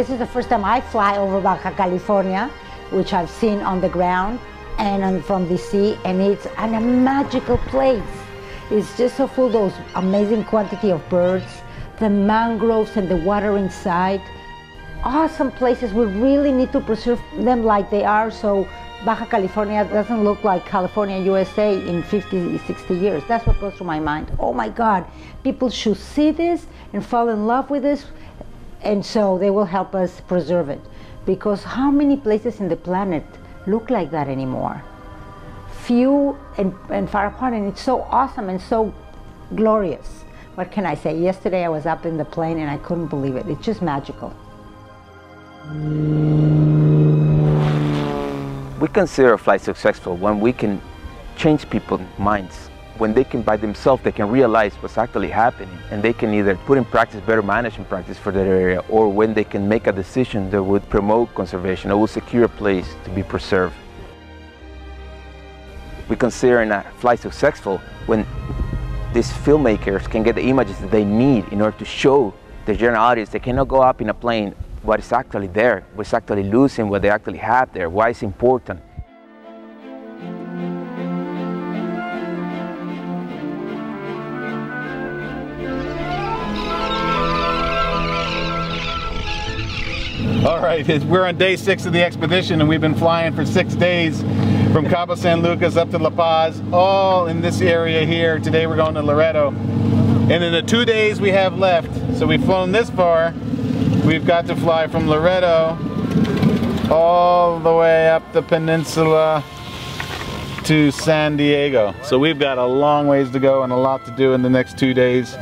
this is the first time I fly over Baja California, which I've seen on the ground and from the sea, and it's a magical place. It's just so full of those amazing quantity of birds, the mangroves and the water inside. Awesome places. We really need to preserve them like they are, so Baja California doesn't look like California, USA in 50, 60 years. That's what goes through my mind. Oh my God, people should see this and fall in love with this, and so they will help us preserve it. Because how many places in the planet look like that anymore? Few and far apart, and it's so awesome and so glorious. What can I say? Yesterday I was up in the plane and I couldn't believe it. It's just magical. We consider a flight successful when we can change people's minds. When they can, by themselves, they can realize what's actually happening, and they can either put in practice better management practice for that area, or when they can make a decision that would promote conservation or will secure a place to be preserved. We consider a flight successful when these filmmakers can get the images that they need in order to show the general audience. They cannot go up in a plane what is actually there, what's actually losing, what they actually have there, why it's important. All right, we're on day 6 of the expedition, and we've been flying for 6 days from Cabo San Lucas up to La Paz, all in this area here. Today we're going to Loreto. And in the 2 days we have left, so we've flown this far, we've got to fly from Loreto all the way up the peninsula to San Diego. So we've got a long ways to go and a lot to do in the next 2 days.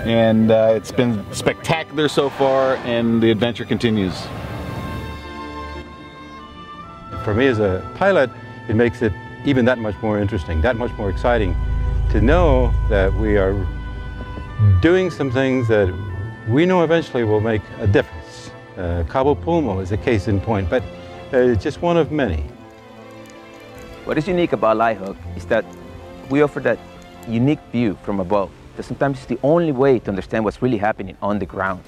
And it's been spectacular so far, and the adventure continues. For me as a pilot, it makes it even that much more interesting, that much more exciting to know that we are doing some things that we know eventually will make a difference. Cabo Pulmo is a case in point, but it's just one of many. What is unique about LightHawk is that we offer that unique view from above. That sometimes it's the only way to understand what's really happening on the ground.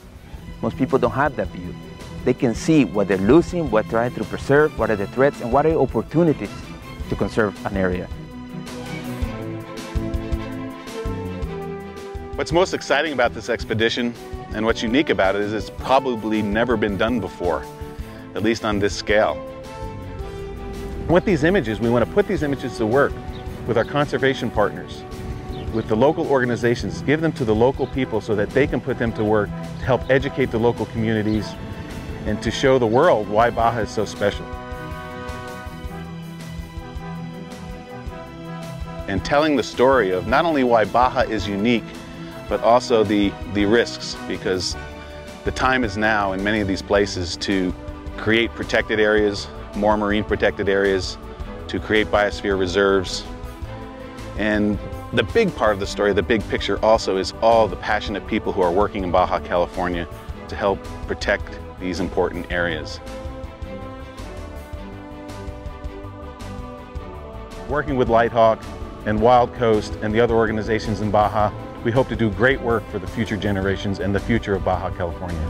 Most people don't have that view. They can see what they're losing, what they're trying to preserve, what are the threats, and what are the opportunities to conserve an area. What's most exciting about this expedition, and what's unique about it, is it's probably never been done before, at least on this scale. With these images, we want to put these images to work with our conservation partners, with the local organizations, give them to the local people so that they can put them to work to help educate the local communities and to show the world why Baja is so special. And telling the story of not only why Baja is unique, but also the risks, because the time is now in many of these places to create protected areas, more marine protected areas, to create biosphere reserves. And the big part of the story, the big picture also, is all the passionate people who are working in Baja California to help protect these important areas. Working with LightHawk and Wild Coast and the other organizations in Baja, we hope to do great work for the future generations and the future of Baja California.